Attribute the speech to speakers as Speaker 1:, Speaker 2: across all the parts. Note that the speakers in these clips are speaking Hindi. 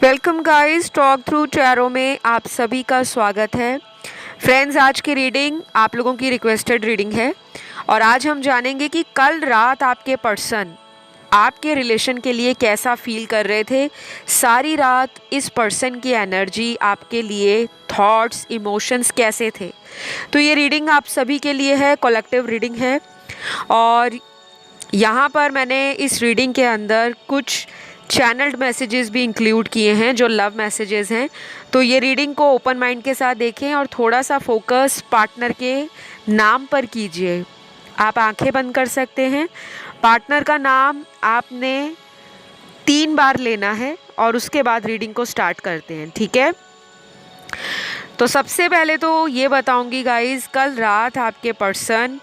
Speaker 1: Welcome guys, talk through tarot में आप सभी का स्वागत है। फ्रेंड्स, आज की रीडिंग आप लोगों की रिक्वेस्टेड रीडिंग है और आज हम जानेंगे कि कल रात आपके पर्सन आपके रिलेशन के लिए कैसा फील कर रहे थे। सारी रात इस पर्सन की एनर्जी आपके लिए, थॉट्स, इमोशंस कैसे थे। तो ये रीडिंग आप सभी के लिए है, कलेक्टिव रीडिंग है। और यहाँ पर मैंने इस रीडिंग के अंदर कुछ चैनल्ड मैसेजेस भी इंक्लूड किए हैं जो लव मैसेजेस हैं। तो ये रीडिंग को ओपन माइंड के साथ देखें और थोड़ा सा फोकस पार्टनर के नाम पर कीजिए। आप आंखें बंद कर सकते हैं। पार्टनर का नाम आपने 3 बार लेना है और उसके बाद रीडिंग को स्टार्ट करते हैं, ठीक है। तो सबसे पहले तो ये बताऊंगी गाइस, कल रात आपके पर्सन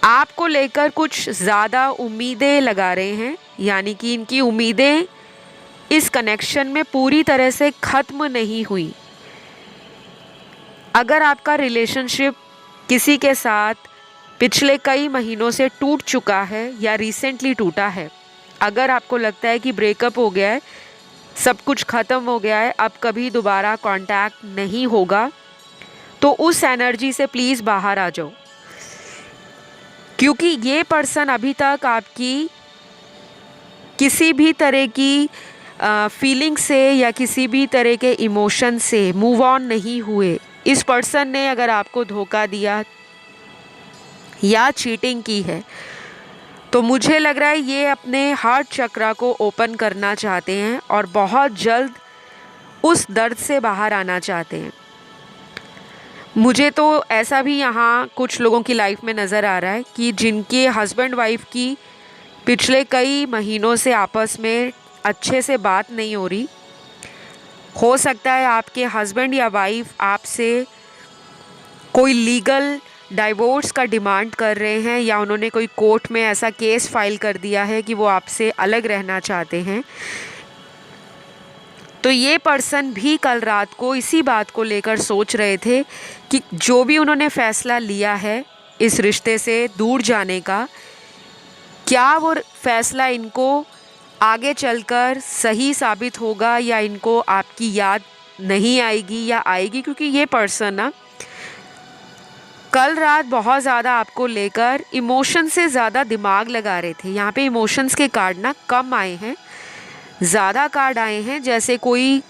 Speaker 1: आपको लेकर कुछ ज़्यादा उम्मीदें लगा रहे हैं, यानी कि इनकी उम्मीदें इस कनेक्शन में पूरी तरह से ख़त्म नहीं हुई। अगर आपका रिलेशनशिप किसी के साथ पिछले कई महीनों से टूट चुका है या रिसेंटली टूटा है, अगर आपको लगता है कि ब्रेकअप हो गया है, सब कुछ ख़त्म हो गया है, अब कभी दोबारा कांटेक्ट नहीं होगा, तो उस एनर्जी से प्लीज़ बाहर आ जाओ। क्योंकि ये पर्सन अभी तक आपकी किसी भी तरह की फीलिंग से या किसी भी तरह के इमोशन से मूव ऑन नहीं हुए। इस पर्सन ने अगर आपको धोखा दिया या चीटिंग की है तो मुझे लग रहा है ये अपने हार्ट चक्रा को ओपन करना चाहते हैं और बहुत जल्द उस दर्द से बाहर आना चाहते हैं। मुझे तो ऐसा भी यहाँ कुछ लोगों की लाइफ में नज़र आ रहा है कि जिनके हस्बैंड वाइफ की पिछले कई महीनों से आपस में अच्छे से बात नहीं हो रही। हो सकता है आपके हस्बैंड या वाइफ आपसे कोई लीगल डाइवोर्स का डिमांड कर रहे हैं या उन्होंने कोई कोर्ट में ऐसा केस फाइल कर दिया है कि वो आपसे अलग रहना चाहते हैं। तो ये पर्सन भी कल रात को इसी बात को लेकर सोच रहे थे कि जो भी उन्होंने फ़ैसला लिया है इस रिश्ते से दूर जाने का, क्या वो फ़ैसला इनको आगे चलकर सही साबित होगा या इनको आपकी याद नहीं आएगी या आएगी। क्योंकि ये पर्सन ना कल रात बहुत ज़्यादा आपको लेकर इमोशन से ज़्यादा दिमाग लगा रहे थे। यहाँ पे इमोशंस के कार्ड ना कम आए हैं, ज़्यादा कार्ड आए हैं। जैसे कोई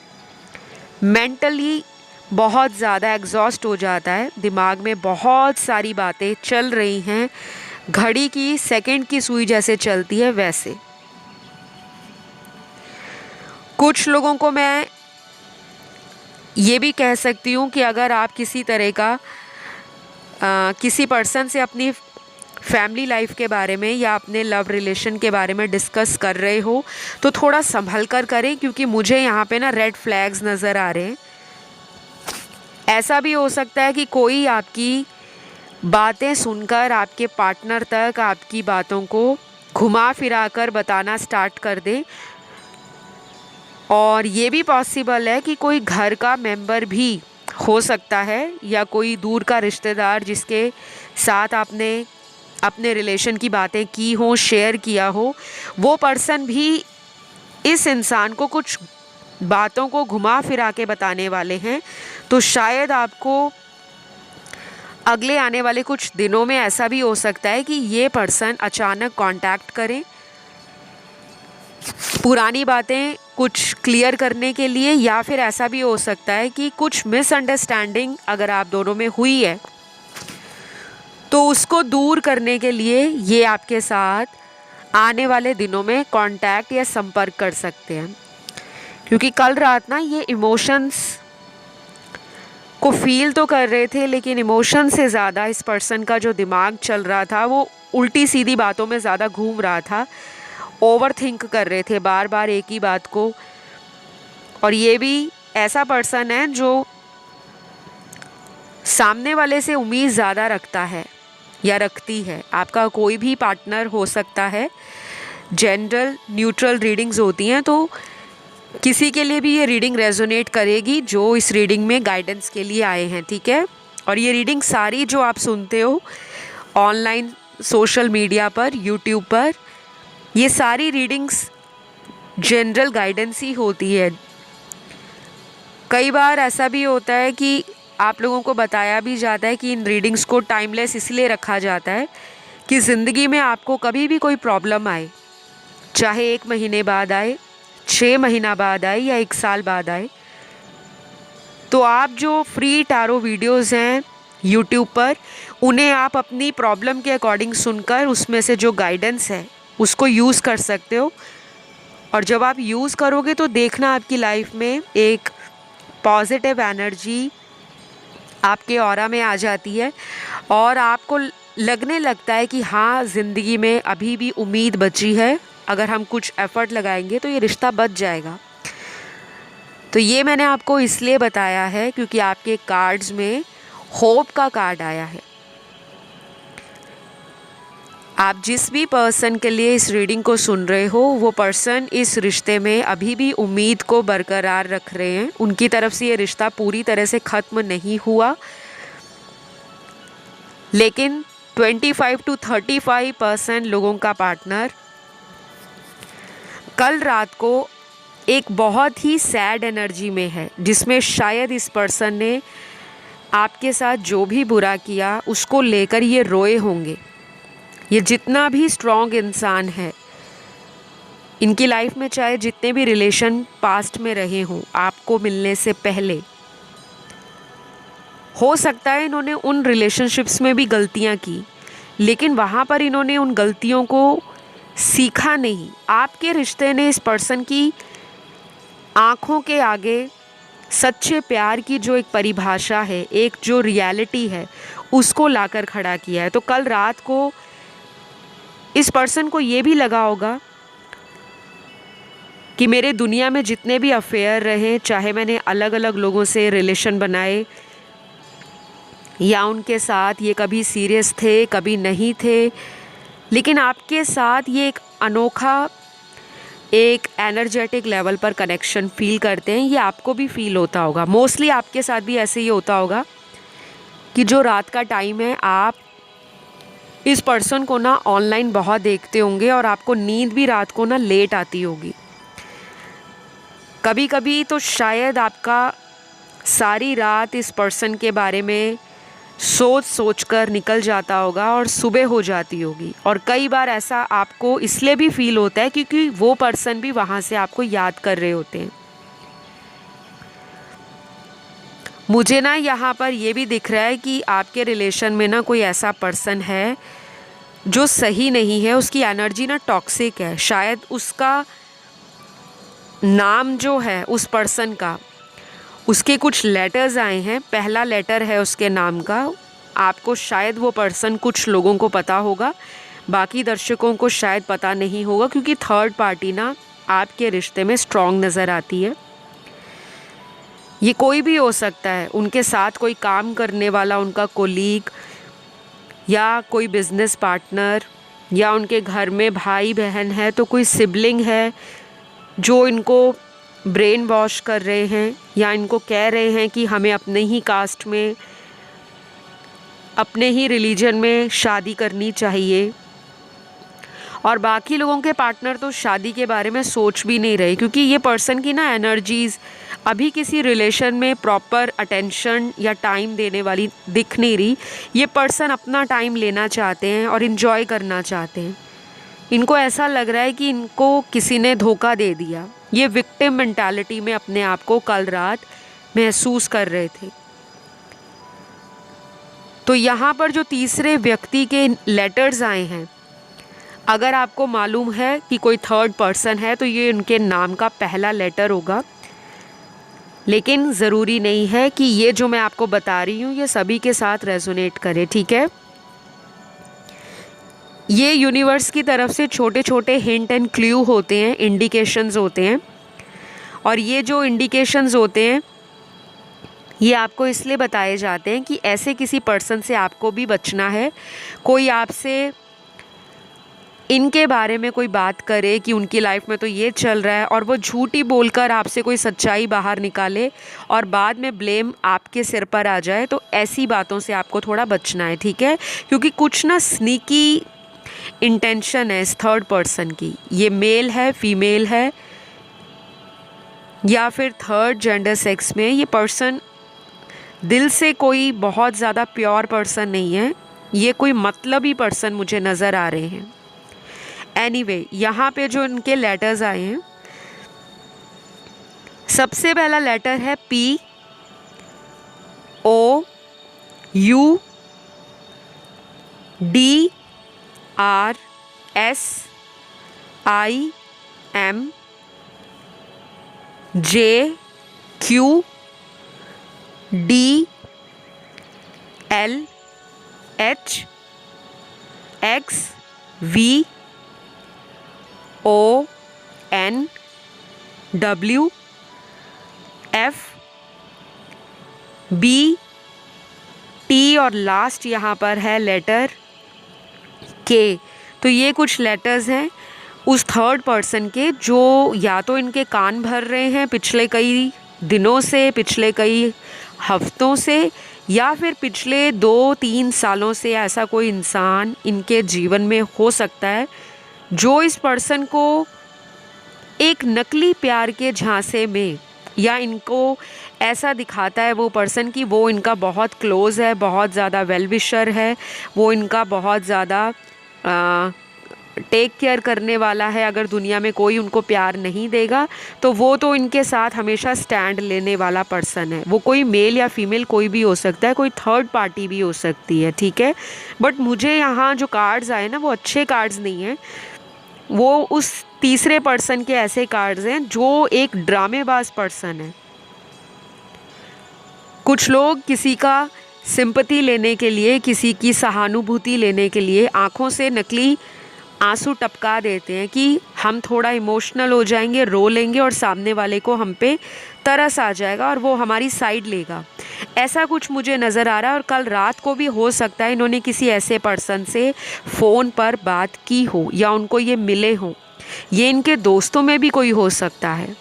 Speaker 1: मेंटली बहुत ज़्यादा एग्जॉस्ट हो जाता है, दिमाग में बहुत सारी बातें चल रही हैं, घड़ी की सेकंड की सुई जैसे चलती है वैसे। कुछ लोगों को मैं ये भी कह सकती हूँ कि अगर आप किसी तरह का किसी पर्सन से अपनी फैमिली लाइफ के बारे में या अपने लव रिलेशन के बारे में डिस्कस कर रहे हो तो थोड़ा संभल कर करें, क्योंकि मुझे यहाँ पे ना रेड फ्लैग्स नज़र आ रहे हैं। ऐसा भी हो सकता है कि कोई आपकी बातें सुनकर आपके पार्टनर तक आपकी बातों को घुमा फिरा कर बताना स्टार्ट कर दे। और ये भी पॉसिबल है कि कोई घर का मेंबर भी हो सकता है या कोई दूर का रिश्तेदार जिसके साथ आपने अपने रिलेशन की बातें की हो, शेयर किया हो, वो पर्सन भी इस इंसान को कुछ बातों को घुमा फिरा के बताने वाले हैं। तो शायद आपको अगले आने वाले कुछ दिनों में ऐसा भी हो सकता है कि ये पर्सन अचानक कांटेक्ट करें पुरानी बातें कुछ क्लियर करने के लिए, या फिर ऐसा भी हो सकता है कि कुछ मिसअंडरस्टैंडिंग अगर आप दोनों में हुई है तो उसको दूर करने के लिए ये आपके साथ आने वाले दिनों में कांटेक्ट या संपर्क कर सकते हैं। क्योंकि कल रात ना ये इमोशंस को फील तो कर रहे थे, लेकिन इमोशन से ज़्यादा इस पर्सन का जो दिमाग चल रहा था वो उल्टी सीधी बातों में ज़्यादा घूम रहा था, ओवर थिंक कर रहे थे बार बार एक ही बात को। और ये भी ऐसा पर्सन है जो सामने वाले से उम्मीद ज़्यादा रखता है या रखती है। आपका कोई भी पार्टनर हो सकता है, जेंडर न्यूट्रल रीडिंग्स होती हैं, तो किसी के लिए भी ये रीडिंग रेजोनेट करेगी जो इस रीडिंग में गाइडेंस के लिए आए हैं, ठीक है। और ये रीडिंग सारी जो आप सुनते हो ऑनलाइन, सोशल मीडिया पर, यूट्यूब पर, ये सारी रीडिंग्स जनरल गाइडेंस ही होती है। कई बार ऐसा भी होता है कि आप लोगों को बताया भी जाता है कि इन रीडिंग्स को टाइमलेस इसलिए रखा जाता है कि ज़िंदगी में आपको कभी भी कोई प्रॉब्लम आए, चाहे 1 महीने बाद आए, 6 महीना बाद आए या 1 साल बाद आए, तो आप जो फ्री टैरो वीडियोस हैं यूट्यूब पर, उन्हें आप अपनी प्रॉब्लम के अकॉर्डिंग सुनकर उसमें से जो गाइडेंस है उसको यूज़ कर सकते हो। और जब आप यूज़ करोगे तो देखना आपकी लाइफ में एक पॉजिटिव एनर्जी आपके ऑरा में आ जाती है और आपको लगने लगता है कि हाँ, ज़िंदगी में अभी भी उम्मीद बची है, अगर हम कुछ एफ़र्ट लगाएंगे तो ये रिश्ता बच जाएगा। तो ये मैंने आपको इसलिए बताया है क्योंकि आपके कार्ड्स में होप का कार्ड आया है। आप जिस भी पर्सन के लिए इस रीडिंग को सुन रहे हो, वो पर्सन इस रिश्ते में अभी भी उम्मीद को बरकरार रख रहे हैं। उनकी तरफ से ये रिश्ता पूरी तरह से ख़त्म नहीं हुआ, लेकिन 25 to 35% लोगों का पार्टनर कल रात को एक बहुत ही सैड एनर्जी में है, जिसमें शायद इस पर्सन ने आपके साथ जो भी बुरा किया उसको लेकर ये रोए होंगे। ये जितना भी स्ट्रॉन्ग इंसान है, इनकी लाइफ में चाहे जितने भी रिलेशन पास्ट में रहे हों आपको मिलने से पहले, हो सकता है इन्होंने उन रिलेशनशिप्स में भी गलतियां की, लेकिन वहाँ पर इन्होंने उन गलतियों को सीखा नहीं। आपके रिश्ते ने इस पर्सन की आँखों के आगे सच्चे प्यार की जो एक परिभाषा है, एक जो रियलिटी है, उसको लाकर खड़ा किया है। तो कल रात को इस पर्सन को ये भी लगा होगा कि मेरे दुनिया में जितने भी अफेयर रहे, चाहे मैंने अलग अलग लोगों से रिलेशन बनाए या उनके साथ ये कभी सीरियस थे कभी नहीं थे, लेकिन आपके साथ ये एक अनोखा, एक एनर्जेटिक लेवल पर कनेक्शन फील करते हैं। ये आपको भी फील होता होगा, मोस्टली आपके साथ भी ऐसे ही होता होगा कि जो रात का टाइम है आप इस पर्सन को ना ऑनलाइन बहुत देखते होंगे और आपको नींद भी रात को ना लेट आती होगी। कभी कभी तो शायद आपका सारी रात इस पर्सन के बारे में सोच कर निकल जाता होगा और सुबह हो जाती होगी। और कई बार ऐसा आपको इसलिए भी फील होता है क्योंकि वो पर्सन भी वहाँ से आपको याद कर रहे होते हैं। मुझे ना यहाँ पर ये भी दिख रहा है कि आपके रिलेशन में ना कोई ऐसा पर्सन है जो सही नहीं है, उसकी एनर्जी ना टॉक्सिक है। शायद उसका नाम जो है उस पर्सन का, उसके कुछ लेटर्स आए हैं, पहला लेटर है उसके नाम का। आपको शायद वो पर्सन, कुछ लोगों को पता होगा, बाकी दर्शकों को शायद पता नहीं होगा, क्योंकि थर्ड पार्टी ना आपके रिश्ते में स्ट्रॉन्ग नज़र आती है। ये कोई भी हो सकता है, उनके साथ कोई काम करने वाला उनका कोलीग या कोई बिजनेस पार्टनर, या उनके घर में भाई बहन है तो कोई सिबलिंग है जो इनको ब्रेन वॉश कर रहे हैं या इनको कह रहे हैं कि हमें अपने ही कास्ट में, अपने ही रिलीजन में शादी करनी चाहिए। और बाकी लोगों के पार्टनर तो शादी के बारे में सोच भी नहीं रहे, क्योंकि ये पर्सन की ना एनर्जीज़ अभी किसी रिलेशन में प्रॉपर अटेंशन या टाइम देने वाली दिख नहीं रही। ये पर्सन अपना टाइम लेना चाहते हैं और इन्जॉय करना चाहते हैं। इनको ऐसा लग रहा है कि इनको किसी ने धोखा दे दिया। ये विक्टिम मेंटालिटी में अपने आप को कल रात महसूस कर रहे थे। तो यहाँ पर जो तीसरे व्यक्ति के लेटर्स आए हैं, अगर आपको मालूम है कि कोई थर्ड पर्सन है तो ये उनके नाम का पहला लेटर होगा। लेकिन ज़रूरी नहीं है कि ये जो मैं आपको बता रही हूँ ये सभी के साथ रेजोनेट करे, ठीक है। ये यूनिवर्स की तरफ से छोटे छोटे हिंट एंड क्लू होते हैं, इंडिकेशंस होते हैं। और ये जो इंडिकेशंस होते हैं ये आपको इसलिए बताए जाते हैं कि ऐसे किसी पर्सन से आपको भी बचना है। कोई आपसे इनके बारे में कोई बात करे कि उनकी लाइफ में तो ये चल रहा है, और वो झूठी बोलकर आपसे कोई सच्चाई बाहर निकाले और बाद में ब्लेम आपके सिर पर आ जाए, तो ऐसी बातों से आपको थोड़ा बचना है, ठीक है। क्योंकि कुछ ना स्नीकी इंटेंशन है इस थर्ड पर्सन की। ये मेल है, फीमेल है, या फिर थर्ड जेंडर सेक्स में ये पर्सन दिल से कोई बहुत ज़्यादा प्योर पर्सन नहीं है, ये कोई मतलबी पर्सन मुझे नज़र आ रहे हैं। एनीवे, यहाँ पे जो इनके लेटर्स आए हैं, सबसे पहला लेटर है P O U D R S I M J Q D L H X V O N W F B T और लास्ट यहाँ पर है लेटर K। तो ये कुछ लेटर्स हैं उस थर्ड पर्सन के जो या तो इनके कान भर रहे हैं पिछले कई दिनों से, पिछले कई हफ्तों से, या फिर पिछले 2-3 सालों से ऐसा कोई इंसान इनके जीवन में हो सकता है जो इस पर्सन को एक नकली प्यार के झांसे में, या इनको ऐसा दिखाता है वो पर्सन कि वो इनका बहुत क्लोज़ है, बहुत ज़्यादा वेल विशर है, वो इनका बहुत ज़्यादा टेक केयर करने वाला है। अगर दुनिया में कोई उनको प्यार नहीं देगा तो वो तो इनके साथ हमेशा स्टैंड लेने वाला पर्सन है। वो कोई मेल या फीमेल कोई भी हो सकता है, कोई थर्ड पार्टी भी हो सकती है, ठीक है। बट मुझे यहाँ जो कार्ड्स आए ना वो अच्छे कार्ड्स नहीं हैं, वो उस तीसरे पर्सन के ऐसे कार्ड्स हैं जो एक ड्रामेबाज पर्सन है। कुछ लोग किसी का सिंपैथी लेने के लिए, किसी की सहानुभूति लेने के लिए आँखों से नकली आंसू टपका देते हैं कि हम थोड़ा इमोशनल हो जाएंगे, रो लेंगे और सामने वाले को हम पे तरस आ जाएगा और वो हमारी साइड लेगा। ऐसा कुछ मुझे नज़र आ रहा है। और कल रात को भी हो सकता है इन्होंने किसी ऐसे पर्सन से फ़ोन पर बात की हो या उनको ये मिले हों। ये इनके दोस्तों में भी कोई हो सकता है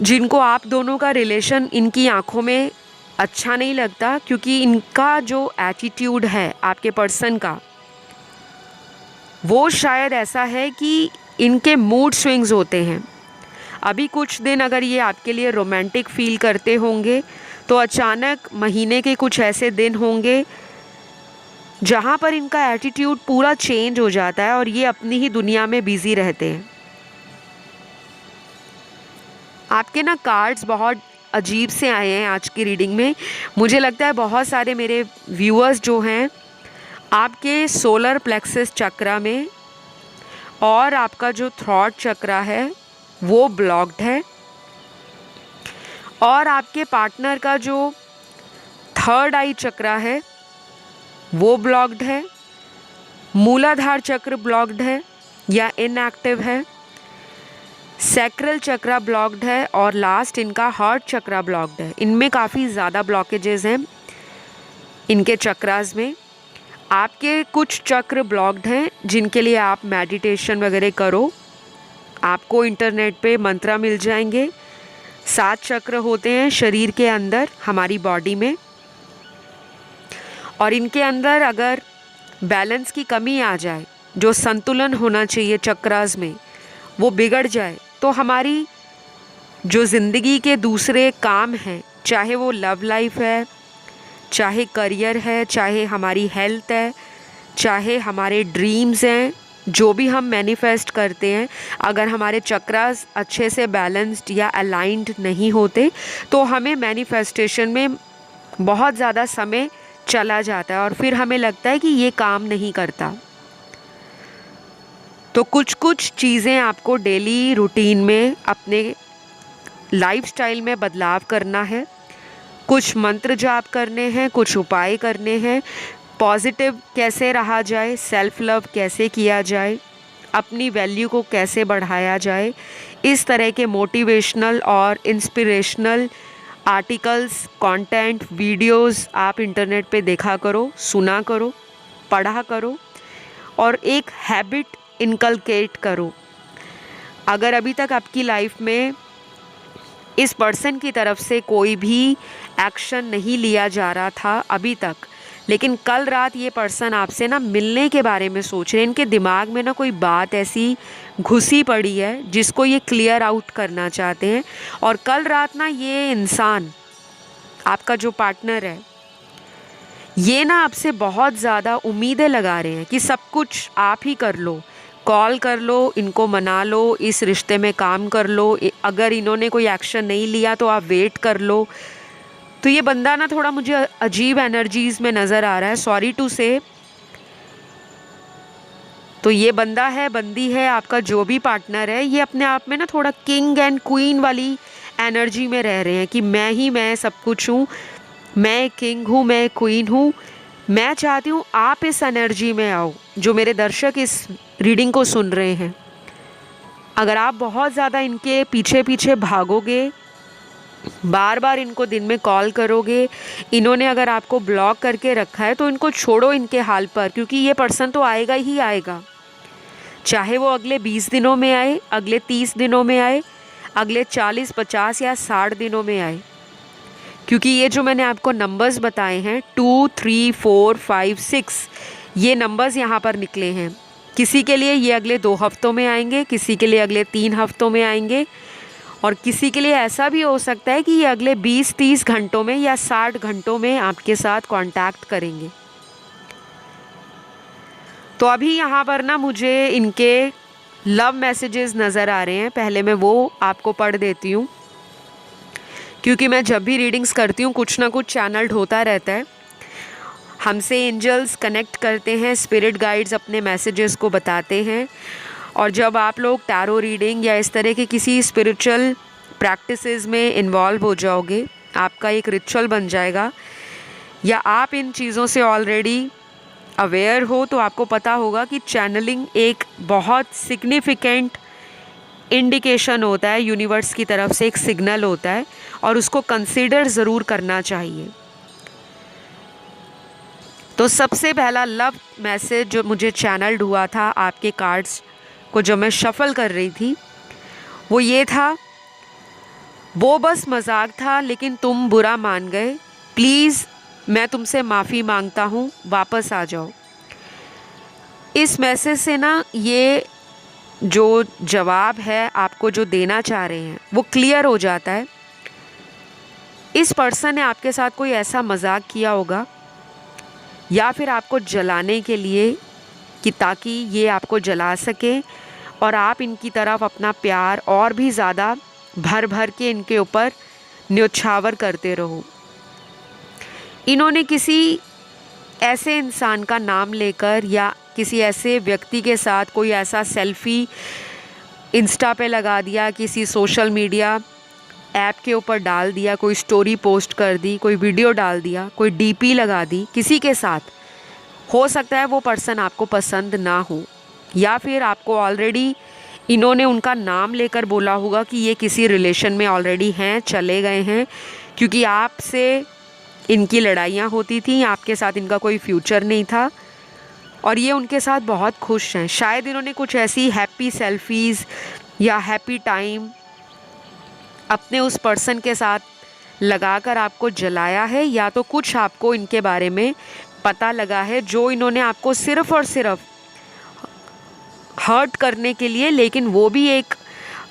Speaker 1: जिनको आप दोनों का रिलेशन इनकी आंखों में अच्छा नहीं लगता, क्योंकि इनका जो एटीट्यूड है आपके पर्सन का वो शायद ऐसा है कि इनके मूड स्विंग्स होते हैं। अभी कुछ दिन अगर ये आपके लिए रोमांटिक फील करते होंगे तो अचानक महीने के कुछ ऐसे दिन होंगे जहाँ पर इनका एटीट्यूड पूरा चेंज हो जाता है और ये अपनी ही दुनिया में बिज़ी रहते हैं। आपके ना कार्ड्स बहुत अजीब से आए हैं आज की रीडिंग में। मुझे लगता है बहुत सारे मेरे व्यूअर्स जो हैं आपके सोलर प्लेक्सस चक्रा में और आपका जो थ्रॉट चक्रा है वो ब्लॉक्ड है, और आपके पार्टनर का जो थर्ड आई चक्रा है वो ब्लॉक्ड है, मूलाधार चक्र ब्लॉक्ड है या इनएक्टिव है, सैक्रल चक्रा ब्लॉक्ड है, और लास्ट इनका हार्ट चक्रा ब्लॉक्ड है। इनमें काफ़ी ज़्यादा ब्लॉकेजेस हैं इनके चक्रास में। आपके कुछ चक्र ब्लॉक्ड हैं जिनके लिए आप मेडिटेशन वगैरह करो, आपको इंटरनेट पे मंत्र मिल जाएंगे। 7 चक्र होते हैं शरीर के अंदर, हमारी बॉडी में, और इनके अंदर अगर बैलेंस की कमी आ जाए, जो संतुलन होना चाहिए चक्रास में वो बिगड़ जाए, तो हमारी जो ज़िंदगी के दूसरे काम हैं, चाहे वो लव लाइफ है, चाहे करियर है, चाहे हमारी हेल्थ है, चाहे हमारे ड्रीम्स हैं, जो भी हम मैनिफेस्ट करते हैं, अगर हमारे चक्रास अच्छे से बैलेंस्ड या अलाइंड नहीं होते तो हमें मैनिफेस्टेशन में बहुत ज़्यादा समय चला जाता है और फिर हमें लगता है कि ये काम नहीं करता। तो कुछ कुछ चीज़ें आपको डेली रूटीन में अपने लाइफस्टाइल में बदलाव करना है, कुछ मंत्र जाप करने हैं, कुछ उपाय करने हैं, पॉजिटिव कैसे रहा जाए, सेल्फ लव कैसे किया जाए, अपनी वैल्यू को कैसे बढ़ाया जाए, इस तरह के मोटिवेशनल और इंस्पिरेशनल आर्टिकल्स, कंटेंट, वीडियोस आप इंटरनेट पे देखा करो, सुना करो, पढ़ा करो और एक हैबिट इनकलकेट करो। अगर अभी तक आपकी लाइफ में इस पर्सन की तरफ से कोई भी एक्शन नहीं लिया जा रहा था अभी तक, लेकिन कल रात ये पर्सन आपसे ना मिलने के बारे में सोच रहे हैं। इनके दिमाग में ना कोई बात ऐसी घुसी पड़ी है जिसको ये क्लियर आउट करना चाहते हैं। और कल रात ना ये इंसान, आपका जो पार्टनर है, ये ना आपसे बहुत ज़्यादा उम्मीदें लगा रहे हैं कि सब कुछ आप ही कर लो, कॉल कर लो, इनको मना लो, इस रिश्ते में काम कर लो, अगर इन्होंने कोई एक्शन नहीं लिया तो आप वेट कर लो। तो ये बंदा ना थोड़ा मुझे अजीब एनर्जीज़ में नज़र आ रहा है, सॉरी टू से। तो ये बंदा है, बंदी है, आपका जो भी पार्टनर है, ये अपने आप में ना थोड़ा किंग एंड क्वीन वाली एनर्जी में रह रहे हैं कि मैं ही मैं सब कुछ हूँ, मैं किंग हूँ, मैं क्वीन हूँ। मैं चाहती हूँ आप इस एनर्जी में आओ, जो मेरे दर्शक इस रीडिंग को सुन रहे हैं। अगर आप बहुत ज़्यादा इनके पीछे पीछे भागोगे, बार बार इनको दिन में कॉल करोगे, इन्होंने अगर आपको ब्लॉक करके रखा है तो इनको छोड़ो इनके हाल पर, क्योंकि ये पर्सन तो आएगा ही आएगा। चाहे वो अगले 20 दिनों में आए, अगले 30 दिनों में आए, अगले 40, 50 या 60 दिनों में आए। क्योंकि ये जो मैंने आपको नंबर्स बताए हैं 2, 3, 4, 5, 6, ये नंबर्स यहाँ पर निकले हैं। किसी के लिए ये अगले 2 हफ्तों में आएंगे, किसी के लिए अगले 3 हफ्तों में आएंगे, और किसी के लिए ऐसा भी हो सकता है कि ये अगले 20-30 घंटों में या 60 घंटों में आपके साथ कांटेक्ट करेंगे। तो अभी यहाँ पर ना मुझे इनके लव मैसेजेस नज़र आ रहे हैं। पहले मैं वो आपको पढ़ देती हूँ, क्योंकि मैं जब भी रीडिंग्स करती हूँ कुछ ना कुछ चैनल्ड होता रहता है। हमसे एंजल्स कनेक्ट करते हैं, स्पिरिट गाइड्स अपने मैसेजेस को बताते हैं। और जब आप लोग टैरो रीडिंग या इस तरह के किसी स्पिरिचुअल प्रैक्टिसेस में इन्वॉल्व हो जाओगे, आपका एक रिचुअल बन जाएगा, या आप इन चीज़ों से ऑलरेडी अवेयर हो, तो आपको पता होगा कि चैनलिंग एक बहुत सिग्निफिकेंट इंडिकेशन होता है, यूनिवर्स की तरफ से एक सिग्नल होता है, और उसको कंसीडर ज़रूर करना चाहिए। तो सबसे पहला लव मैसेज जो मुझे चैनल्ड हुआ था आपके कार्ड्स को जब मैं शफल कर रही थी, वो ये था, वो बस मजाक था लेकिन तुम बुरा मान गए, प्लीज़ मैं तुमसे माफ़ी मांगता हूँ, वापस आ जाओ। इस मैसेज से ना ये जो जवाब है आपको जो देना चाह रहे हैं वो क्लियर हो जाता है। इस पर्सन ने आपके साथ कोई ऐसा मजाक किया होगा, या फिर आपको जलाने के लिए, कि ताकि ये आपको जला सके और आप इनकी तरफ अपना प्यार और भी ज़्यादा भर भर के इनके ऊपर न्योछावर करते रहो। इन्होंने किसी ऐसे इंसान का नाम लेकर या किसी ऐसे व्यक्ति के साथ कोई ऐसा सेल्फी इंस्टा पे लगा दिया, किसी सोशल मीडिया ऐप के ऊपर डाल दिया, कोई स्टोरी पोस्ट कर दी, कोई वीडियो डाल दिया, कोई डीपी लगा दी किसी के साथ। हो सकता है वो पर्सन आपको पसंद ना हो, या फिर आपको ऑलरेडी इन्होंने उनका नाम लेकर बोला होगा कि ये किसी रिलेशन में ऑलरेडी हैं, चले गए हैं, क्योंकि आपसे इनकी लड़ाइयाँ होती थी, आपके साथ इनका कोई फ्यूचर नहीं था, और ये उनके साथ बहुत खुश हैं। शायद इन्होंने कुछ ऐसी हैप्पी सेल्फीज़ या हैप्पी टाइम अपने उस पर्सन के साथ लगाकर आपको जलाया है, या तो कुछ आपको इनके बारे में पता लगा है जो इन्होंने आपको सिर्फ़ और सिर्फ हर्ट करने के लिए, लेकिन वो भी एक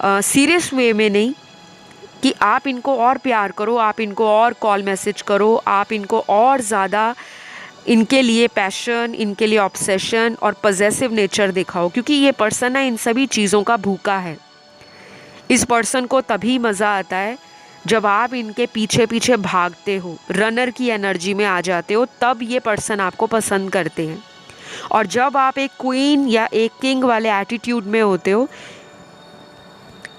Speaker 1: सीरियस वे में नहीं, कि आप इनको और प्यार करो, आप इनको और कॉल मैसेज करो, आप इनको और ज़्यादा इनके लिए पैशन, इनके लिए ऑब्सेशन और पजेसिव नेचर दिखाओ, क्योंकि ये पर्सन है इन सभी चीज़ों का भूखा है। इस पर्सन को तभी मज़ा आता है जब आप इनके पीछे पीछे भागते हो, रनर की एनर्जी में आ जाते हो, तब ये पर्सन आपको पसंद करते हैं। और जब आप एक क्वीन या एक किंग वाले एटीट्यूड में होते हो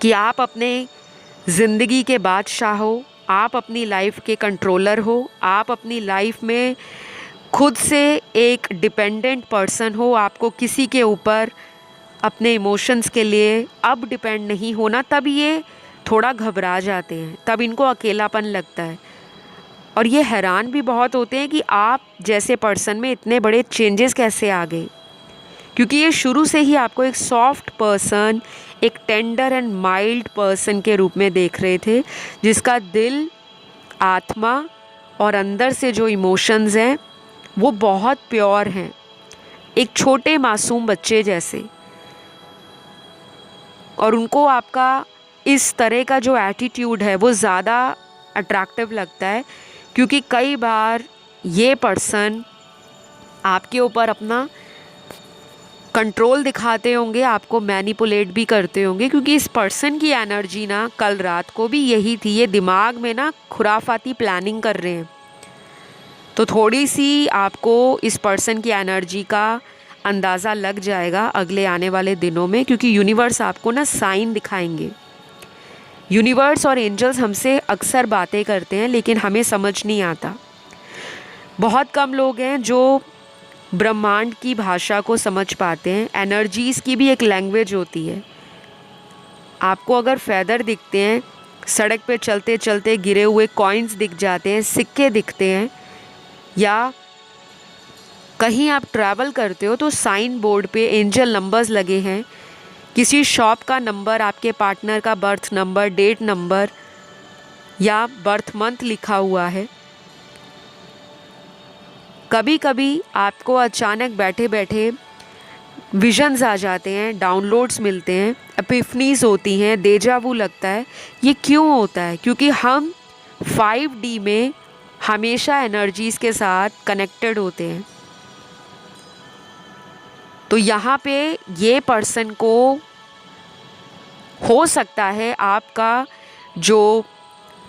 Speaker 1: कि आप अपने ज़िंदगी के बादशाह हो, आप अपनी लाइफ के कंट्रोलर हो, आप अपनी लाइफ में खुद से एक डिपेंडेंट पर्सन हो, आपको किसी के ऊपर अपने इमोशंस के लिए अब डिपेंड नहीं होना, तब ये थोड़ा घबरा जाते हैं, तब इनको अकेलापन लगता है। और ये हैरान भी बहुत होते हैं कि आप जैसे पर्सन में इतने बड़े चेंजेस कैसे आ गए, क्योंकि ये शुरू से ही आपको एक सॉफ्ट पर्सन, एक टेंडर एंड माइल्ड पर्सन के रूप में देख रहे थे, जिसका दिल, आत्मा और अंदर से जो इमोशंस हैं वो बहुत प्योर हैं, एक छोटे मासूम बच्चे जैसे। और उनको आपका इस तरह का जो एटीट्यूड है वो ज़्यादा अट्रैक्टिव लगता है, क्योंकि कई बार ये पर्सन आपके ऊपर अपना कंट्रोल दिखाते होंगे, आपको मैनिपुलेट भी करते होंगे, क्योंकि इस पर्सन की एनर्जी ना कल रात को भी यही थी। ये दिमाग में ना खुराफाती प्लानिंग कर रहे हैं। तो थोड़ी सी आपको इस पर्सन की एनर्जी का अंदाज़ा लग जाएगा अगले आने वाले दिनों में, क्योंकि यूनिवर्स आपको ना साइन दिखाएंगे। यूनिवर्स और एंजल्स हमसे अक्सर बातें करते हैं, लेकिन हमें समझ नहीं आता। बहुत कम लोग हैं जो ब्रह्मांड की भाषा को समझ पाते हैं। एनर्जीज़ की भी एक लैंग्वेज होती है। आपको अगर फैदर दिखते हैं, सड़क पे चलते चलते गिरे हुए कॉइन्स दिख जाते हैं, सिक्के दिखते हैं, या कहीं आप ट्रैवल करते हो तो साइन बोर्ड पे एंजल नंबर्स लगे हैं, किसी शॉप का नंबर, आपके पार्टनर का बर्थ नंबर, डेट नंबर या बर्थ मंथ लिखा हुआ है। कभी कभी आपको अचानक बैठे बैठे विजन्स आ जाते हैं, डाउनलोड्स मिलते हैं, एपिफनीज होती हैं, डेजावू लगता है। ये क्यों होता है? क्योंकि हम 5D में हमेशा एनर्जीज़ के साथ कनेक्टेड होते हैं। तो यहाँ पे ये पर्सन को हो सकता है आपका जो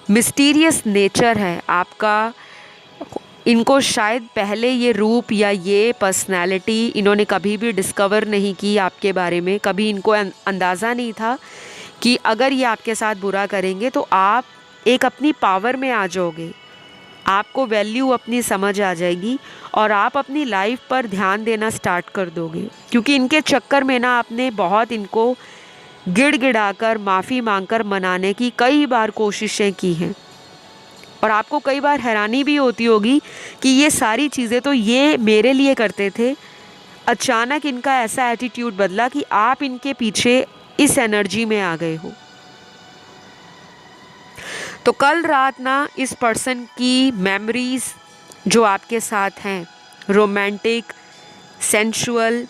Speaker 1: मिस्टीरियस नेचर है आपका, इनको शायद पहले ये रूप या ये पर्सनैलिटी इन्होंने कभी भी डिस्कवर नहीं की आपके बारे में। कभी इनको अंदाज़ा नहीं था कि अगर ये आपके साथ बुरा करेंगे तो आप एक अपनी पावर में आ जाओगे, आपको वैल्यू अपनी समझ आ जाएगी और आप अपनी लाइफ पर ध्यान देना स्टार्ट कर दोगे। क्योंकि इनके चक्कर में ना आपने बहुत इनको गिड़गिड़ाकर माफ़ी मांगकर मनाने की कई बार कोशिशें की हैं, और आपको कई बार हैरानी भी होती होगी कि ये सारी चीज़ें तो ये मेरे लिए करते थे, अचानक इनका ऐसा एटीट्यूड बदला कि आप इनके पीछे इस एनर्जी में आ गए हो। तो कल रात ना इस पर्सन की मेमोरीज जो आपके साथ हैं, romantic, sensual,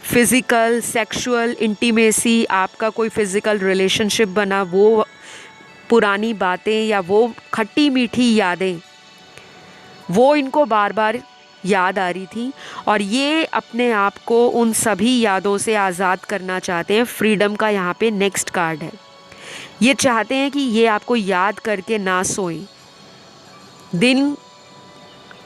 Speaker 1: physical, sexual intimacy, आपका कोई फिज़िकल रिलेशनशिप बना, वो पुरानी बातें या वो खट्टी मीठी यादें, वो इनको बार बार याद आ रही थी, और ये अपने आप को उन सभी यादों से आज़ाद करना चाहते हैं। फ्रीडम का यहाँ पे नेक्स्ट कार्ड है। ये चाहते हैं कि ये आपको याद करके ना सोएं। दिन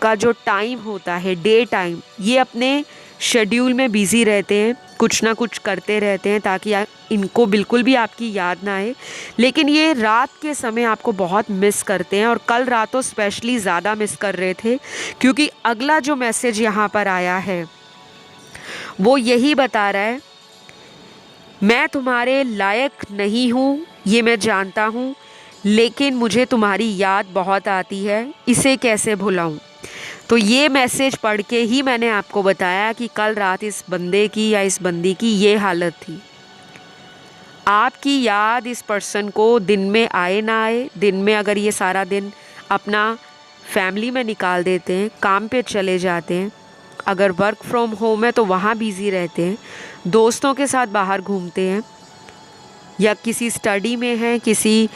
Speaker 1: का जो टाइम होता है, डे टाइम, ये अपने शेड्यूल में बिज़ी रहते हैं, कुछ ना कुछ करते रहते हैं ताकि इनको बिल्कुल भी आपकी याद ना आए। लेकिन ये रात के समय आपको बहुत मिस करते हैं, और कल रात तो स्पेशली ज़्यादा मिस कर रहे थे, क्योंकि अगला जो मैसेज यहाँ पर आया है वो यही बता रहा है, मैं तुम्हारे लायक नहीं हूँ, ये मैं जानता हूँ, लेकिन मुझे तुम्हारी याद बहुत आती है, इसे कैसे भुलाऊँ। तो ये मैसेज पढ़ के ही मैंने आपको बताया कि कल रात इस बंदे की या इस बंदी की ये हालत थी। आपकी याद इस पर्सन को दिन में आए ना आए, दिन में अगर ये सारा दिन अपना फैमिली में निकाल देते हैं, काम पे चले जाते हैं, अगर वर्क फ्रॉम होम है तो वहाँ बिज़ी रहते हैं, दोस्तों के साथ बाहर घूमते हैं, या किसी स्टडी में हैं, किसी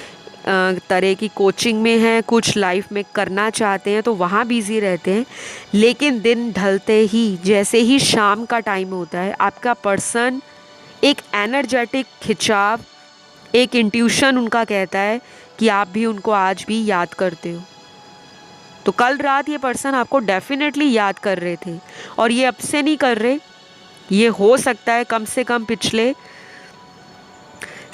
Speaker 1: तरह की कोचिंग में हैं, कुछ लाइफ में करना चाहते हैं तो वहाँ बिज़ी रहते हैं, लेकिन दिन ढलते ही, जैसे ही शाम का टाइम होता है, आपका पर्सन एक एनर्जेटिक खिंचाव, एक इंट्यूशन उनका कहता है कि आप भी उनको आज भी याद करते हो। तो कल रात ये पर्सन आपको डेफिनेटली याद कर रहे थे, और ये अब से नहीं कर रहे, ये हो सकता है कम से कम पिछले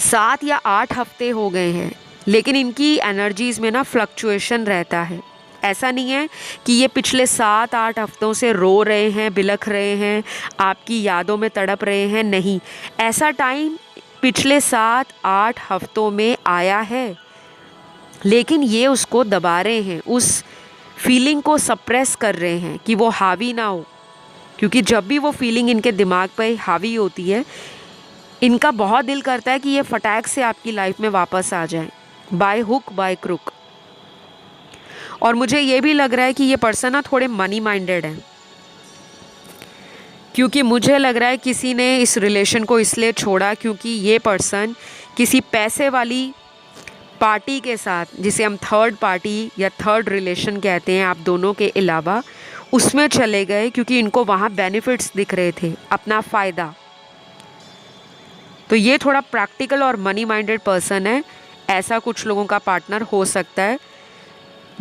Speaker 1: 7 या 8 हफ्ते हो गए हैं। लेकिन इनकी एनर्जीज़ में ना फ्लक्चुएशन रहता है। ऐसा नहीं है कि ये पिछले 7-8 हफ्तों से रो रहे हैं, बिलख रहे हैं, आपकी यादों में तड़प रहे हैं, नहीं। ऐसा टाइम पिछले 7-8 हफ्तों में आया है, लेकिन ये उसको दबा रहे हैं, उस फीलिंग को सप्रेस कर रहे हैं कि वो हावी ना हो। क्योंकि जब भी वो फीलिंग इनके दिमाग पर हावी होती है, इनका बहुत दिल करता है कि ये फटाक से आपकी लाइफ में वापस आ जाए, बाय हुक बाय क्रुक। और मुझे ये भी लग रहा है कि ये पर्सन ना थोड़े मनी माइंडेड है, क्योंकि मुझे लग रहा है किसी ने इस रिलेशन को इसलिए छोड़ा क्योंकि ये पर्सन किसी पैसे वाली पार्टी के साथ, जिसे हम थर्ड पार्टी या थर्ड रिलेशन कहते हैं आप दोनों के अलावा, उसमें चले गए क्योंकि इनको वहाँ बेनिफिट्स दिख रहे थे, अपना फ़ायदा। तो ये थोड़ा प्रैक्टिकल और मनी माइंडेड पर्सन है, ऐसा कुछ लोगों का पार्टनर हो सकता है।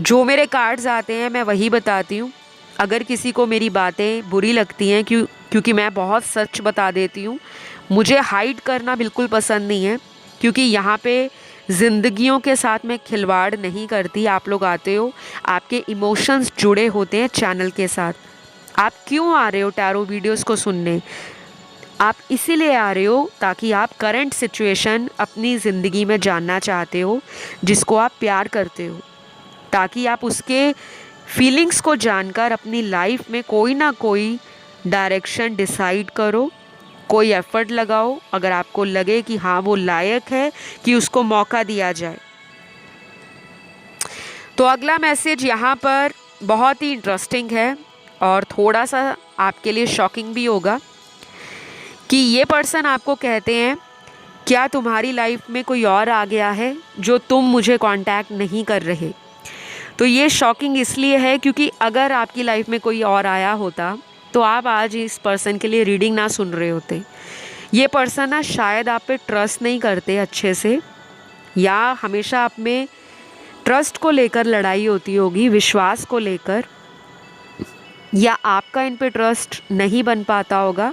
Speaker 1: जो मेरे कार्ड्स आते हैं मैं वही बताती हूँ। अगर किसी को मेरी बातें बुरी लगती हैं क्योंकि मैं बहुत सच बता देती हूँ, मुझे हाइड करना बिल्कुल पसंद नहीं है, क्योंकि यहाँ पे ज़िंदगियों के साथ मैं खिलवाड़ नहीं करती। आप लोग आते हो, आपके इमोशंस जुड़े होते हैं चैनल के साथ। आप क्यों आ रहे हो टैरो वीडियोस को सुनने? आप इसीलिए आ रहे हो ताकि आप करंट सिचुएशन अपनी ज़िंदगी में जानना चाहते हो, जिसको आप प्यार करते हो, ताकि आप उसके फीलिंग्स को जानकर अपनी लाइफ में कोई ना कोई डायरेक्शन डिसाइड करो, कोई एफ़र्ट लगाओ, अगर आपको लगे कि हाँ वो लायक है कि उसको मौका दिया जाए। तो अगला मैसेज यहाँ पर बहुत ही इंटरेस्टिंग है और थोड़ा सा आपके लिए शॉकिंग भी होगा कि ये पर्सन आपको कहते हैं, क्या तुम्हारी लाइफ में कोई और आ गया है जो तुम मुझे कांटेक्ट नहीं कर रहे? तो ये शॉकिंग इसलिए है क्योंकि अगर आपकी लाइफ में कोई और आया होता तो आप आज इस पर्सन के लिए रीडिंग ना सुन रहे होते। ये पर्सन ना शायद आप पे ट्रस्ट नहीं करते अच्छे से, या हमेशा आप में ट्रस्ट को लेकर लड़ाई होती होगी, विश्वास को लेकर, या आपका इन पे ट्रस्ट नहीं बन पाता होगा,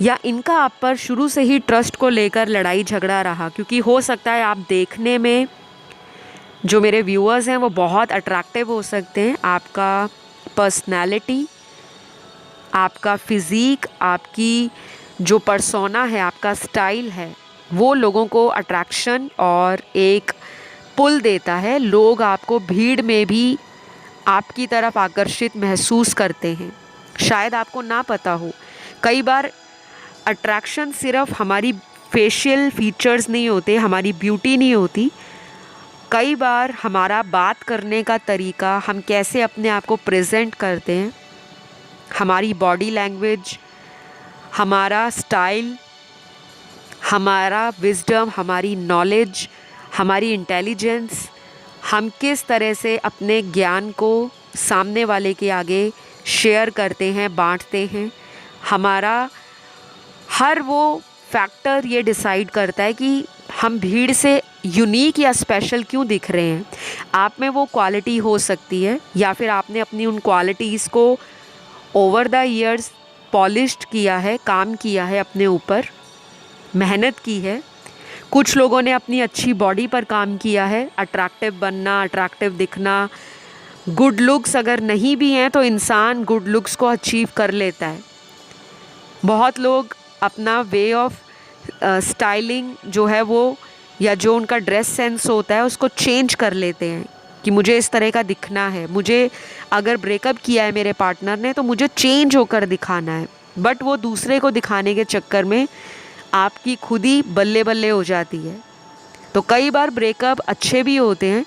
Speaker 1: या इनका आप पर शुरू से ही ट्रस्ट को लेकर लड़ाई झगड़ा रहा। क्योंकि हो सकता है आप देखने में, जो मेरे व्यूअर्स हैं वो बहुत अट्रैक्टिव हो सकते हैं, आपका पर्सनैलिटी, आपका फिज़ीक, आपकी जो पर्सोना है, आपका स्टाइल है, वो लोगों को अट्रैक्शन और एक पुल देता है। लोग आपको भीड़ में भी आपकी तरफ आकर्षित महसूस करते हैं। शायद आपको ना पता हो, कई बार अट्रैक्शन सिर्फ हमारी फेशियल फीचर्स नहीं होते, हमारी ब्यूटी नहीं होती। कई बार हमारा बात करने का तरीका, हम कैसे अपने आप को प्रेजेंट करते हैं, हमारी बॉडी लैंग्वेज, हमारा स्टाइल, हमारा विजडम, हमारी नॉलेज, हमारी इंटेलिजेंस, हम किस तरह से अपने ज्ञान को सामने वाले के आगे शेयर करते हैं, बांटते हैं, हमारा हर वो फैक्टर ये डिसाइड करता है कि हम भीड़ से यूनिक या स्पेशल क्यों दिख रहे हैं। आप में वो क्वालिटी हो सकती है, या फिर आपने अपनी उन क्वालिटीज़ को ओवर द ईयर्स पॉलिश्ड किया है, काम किया है, अपने ऊपर मेहनत की है। कुछ लोगों ने अपनी अच्छी बॉडी पर काम किया है, अट्रैक्टिव बनना, अट्रैक्टिव दिखना। गुड लुक्स अगर नहीं भी हैं तो इंसान गुड लुक्स को अचीव कर लेता है। बहुत लोग अपना वे ऑफ स्टाइलिंग जो है वो, या जो उनका ड्रेस सेंस होता है, उसको चेंज कर लेते हैं कि मुझे इस तरह का दिखना है, मुझे अगर ब्रेकअप किया है मेरे पार्टनर ने तो मुझे चेंज होकर दिखाना है। बट वो दूसरे को दिखाने के चक्कर में आपकी खुद ही बल्ले बल्ले हो जाती है। तो कई बार ब्रेकअप अच्छे भी होते हैं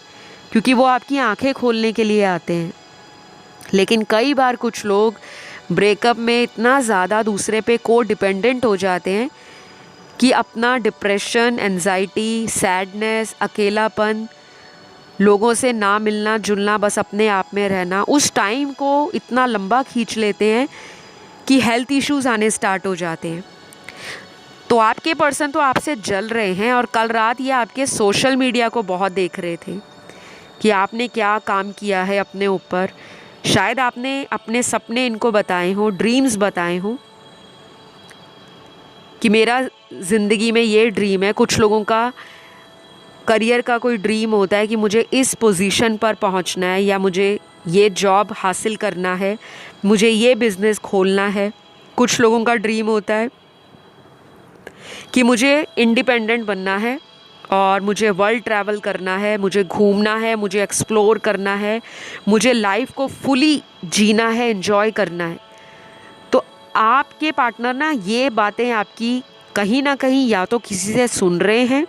Speaker 1: क्योंकि वो आपकी आंखें खोलने के लिए आते हैं, लेकिन कई बार कुछ लोग ब्रेकअप में इतना ज़्यादा दूसरे पे को डिपेंडेंट हो जाते हैं कि अपना डिप्रेशन, एंजाइटी, सैडनेस, अकेलापन, लोगों से ना मिलना जुलना, बस अपने आप में रहना, उस टाइम को इतना लंबा खींच लेते हैं कि हेल्थ इश्यूज़ आने स्टार्ट हो जाते हैं। तो आपके पर्सन तो आपसे जल रहे हैं, और कल रात ये आपके सोशल मीडिया को बहुत देख रहे थे कि आपने क्या काम किया है अपने ऊपर। शायद आपने अपने सपने इनको बताए हों, ड्रीम्स बताए हों कि मेरा ज़िंदगी में ये ड्रीम है। कुछ लोगों का करियर का कोई ड्रीम होता है कि मुझे इस पोजीशन पर पहुंचना है, या मुझे ये जॉब हासिल करना है, मुझे ये बिज़नेस खोलना है। कुछ लोगों का ड्रीम होता है कि मुझे इंडिपेंडेंट बनना है और मुझे वर्ल्ड ट्रैवल करना है, मुझे घूमना है, मुझे एक्सप्लोर करना है, मुझे लाइफ को फुली जीना है, एंजॉय करना है। तो आपके पार्टनर ना ये बातें आपकी कहीं ना कहीं या तो किसी से सुन रहे हैं,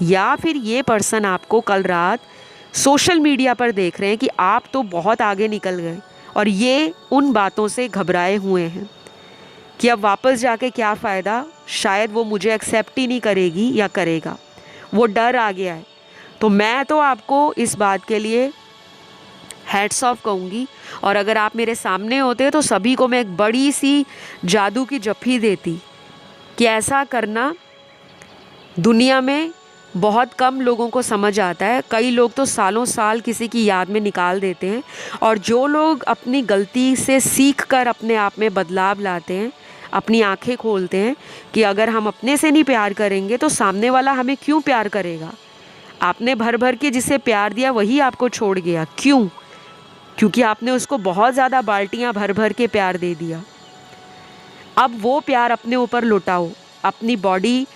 Speaker 1: या फिर ये पर्सन आपको कल रात सोशल मीडिया पर देख रहे हैं कि आप तो बहुत आगे निकल गए, और ये उन बातों से घबराए हुए हैं कि अब वापस जाके क्या फ़ायदा, शायद वो मुझे एक्सेप्ट ही नहीं करेगी या करेगा, वो डर आ गया है। तो मैं तो आपको इस बात के लिए हैट्स ऑफ कहूँगी, और अगर आप मेरे सामने होते तो सभी को मैं एक बड़ी सी जादू की जप्फी देती कि ऐसा करना दुनिया में बहुत कम लोगों को समझ आता है। कई लोग तो सालों साल किसी की याद में निकाल देते हैं, और जो लोग अपनी गलती से सीख कर अपने आप में बदलाव लाते हैं, अपनी आंखें खोलते हैं कि अगर हम अपने से नहीं प्यार करेंगे तो सामने वाला हमें क्यों प्यार करेगा। आपने भर भर के जिसे प्यार दिया वही आपको छोड़ गया, क्यों? क्योंकि आपने उसको बहुत ज़्यादा बाल्टियाँ भर भर के प्यार दे दिया। अब वो प्यार अपने ऊपर लुटाओ, अपनी बॉडी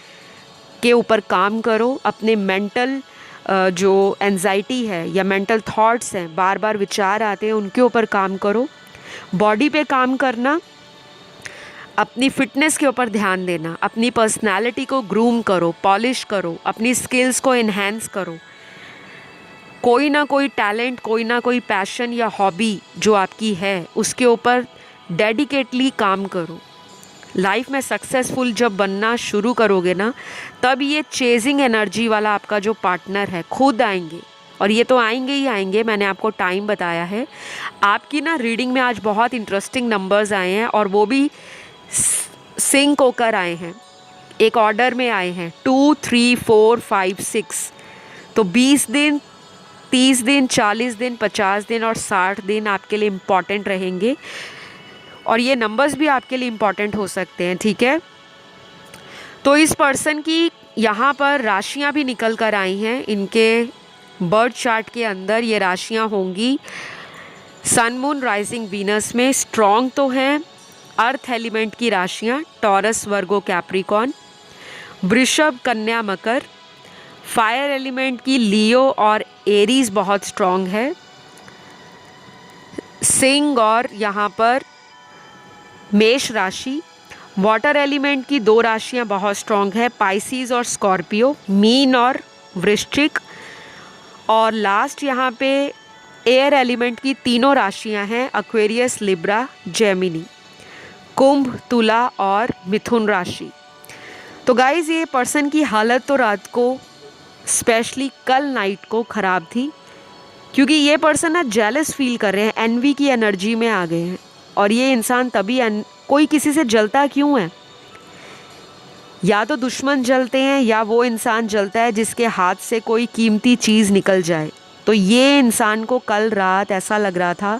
Speaker 1: के ऊपर काम करो, अपने मेंटल जो एंजाइटी है या मेंटल थॉट्स हैं, बार बार विचार आते हैं, उनके ऊपर काम करो। बॉडी पे काम करना, अपनी फिटनेस के ऊपर ध्यान देना, अपनी पर्सनालिटी को ग्रूम करो, पॉलिश करो, अपनी स्किल्स को इन्हेंस करो। कोई ना कोई टैलेंट, कोई ना कोई पैशन या हॉबी जो आपकी है उसके ऊपर डेडिकेटली काम करो। लाइफ में सक्सेसफुल जब बनना शुरू करोगे ना, तब ये चेजिंग एनर्जी वाला आपका जो पार्टनर है खुद आएंगे, और ये तो आएंगे ही आएंगे। मैंने आपको टाइम बताया है। आपकी ना रीडिंग में आज बहुत इंटरेस्टिंग नंबर्स आए हैं, और वो भी सिंक होकर आए हैं, एक ऑर्डर में आए हैं 2, 3, 4, 5, 6। तो 20 दिन, 30 दिन, 40 दिन, 50 दिन और 60 दिन आपके लिए इम्पॉर्टेंट रहेंगे, और ये नंबर्स भी आपके लिए इम्पॉर्टेंट हो सकते हैं, ठीक है। तो इस पर्सन की यहाँ पर राशियाँ भी निकल कर आई हैं। इनके बर्थ चार्ट के अंदर ये राशियाँ होंगी सन, मून, राइजिंग, वीनस में। स्ट्रॉन्ग तो हैं अर्थ एलिमेंट की राशियाँ, टॉरस, वर्गो, कैप्रिकॉन, वृषभ, कन्या, मकर। फायर एलिमेंट की लियो और एरीज बहुत स्ट्रॉन्ग है। सिंह और यहाँ पर मेष राशि। वाटर एलिमेंट की 2 राशियाँ बहुत स्ट्रॉन्ग है, पाइसिस और स्कॉर्पियो, मीन और वृश्चिक। और लास्ट यहाँ पे एयर एलिमेंट की 3 राशियाँ हैं, एक्वेरियस, लिब्रा, जेमिनी। कुंभ, तुला और मिथुन राशि। तो गाइज ये पर्सन की हालत तो रात को, स्पेशली कल नाइट को ख़राब थी, क्योंकि ये पर्सन ना जेलस फील कर रहे हैं, एनवी की एनर्जी में आ गए हैं। और ये इंसान तभी कोई किसी से जलता क्यों है? या तो दुश्मन जलते हैं, या वो इंसान जलता है जिसके हाथ से कोई कीमती चीज़ निकल जाए। तो ये इंसान को कल रात ऐसा लग रहा था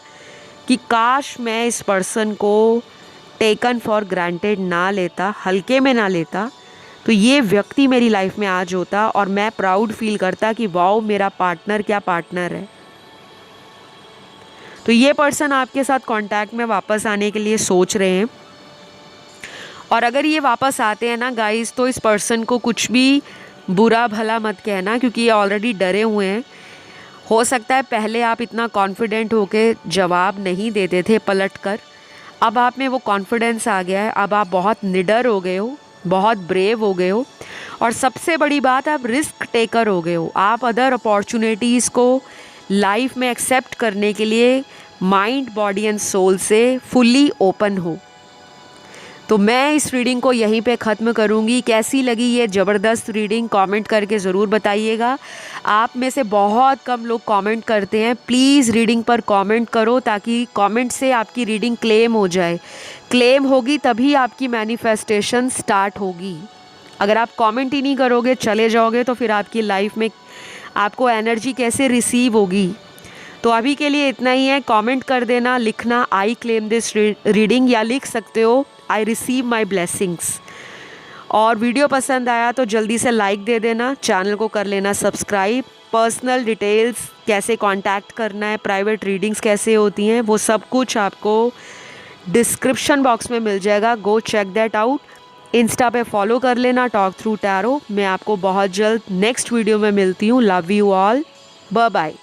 Speaker 1: कि काश मैं इस पर्सन को टेकन फॉर ग्रांटेड ना लेता, हल्के में ना लेता, तो ये व्यक्ति मेरी लाइफ में आज होता और मैं प्राउड फील करता कि वाओ मेरा पार्टनर क्या पार्टनर है। तो ये पर्सन आपके साथ कांटेक्ट में वापस आने के लिए सोच रहे हैं, और अगर ये वापस आते हैं ना गाइस, तो इस पर्सन को कुछ भी बुरा भला मत कहना, क्योंकि ये ऑलरेडी डरे हुए हैं। हो सकता है पहले आप इतना कॉन्फिडेंट होके जवाब नहीं देते थे पलट कर, अब आप में वो कॉन्फिडेंस आ गया है। अब आप बहुत निडर हो गए हो, बहुत ब्रेव हो गए हो, और सबसे बड़ी बात आप रिस्क टेकर हो गए हो। आप अदर अपॉर्चुनिटीज़ को लाइफ में एक्सेप्ट करने के लिए माइंड, बॉडी एंड सोल से फुल्ली ओपन हो। तो मैं इस रीडिंग को यहीं पे ख़त्म करूँगी। कैसी लगी ये ज़बरदस्त रीडिंग कमेंट करके ज़रूर बताइएगा। आप में से बहुत कम लोग कमेंट करते हैं, प्लीज़ रीडिंग पर कमेंट करो, ताकि कमेंट से आपकी रीडिंग क्लेम हो जाए। क्लेम होगी तभी आपकी मैनिफेस्टेशन स्टार्ट होगी। अगर आप कमेंट ही नहीं करोगे, चले जाओगे, तो फिर आपकी लाइफ में आपको एनर्जी कैसे रिसीव होगी। तो अभी के लिए इतना ही है। कमेंट कर देना, लिखना आई क्लेम दिस रीडिंग, या लिख सकते हो आई रिसीव माई ब्लेसिंग्स। और वीडियो पसंद आया तो जल्दी से लाइक दे देना, चैनल को कर लेना सब्सक्राइब। पर्सनल डिटेल्स, कैसे कांटेक्ट करना है, प्राइवेट रीडिंग्स कैसे होती हैं, वो सब कुछ आपको डिस्क्रिप्शन बॉक्स में मिल जाएगा। Go check that out. Insta पे फॉलो कर लेना, टॉक थ्रू टैरो। मैं आपको बहुत जल्द नेक्स्ट वीडियो में मिलती हूँ। Love you all, bye bye.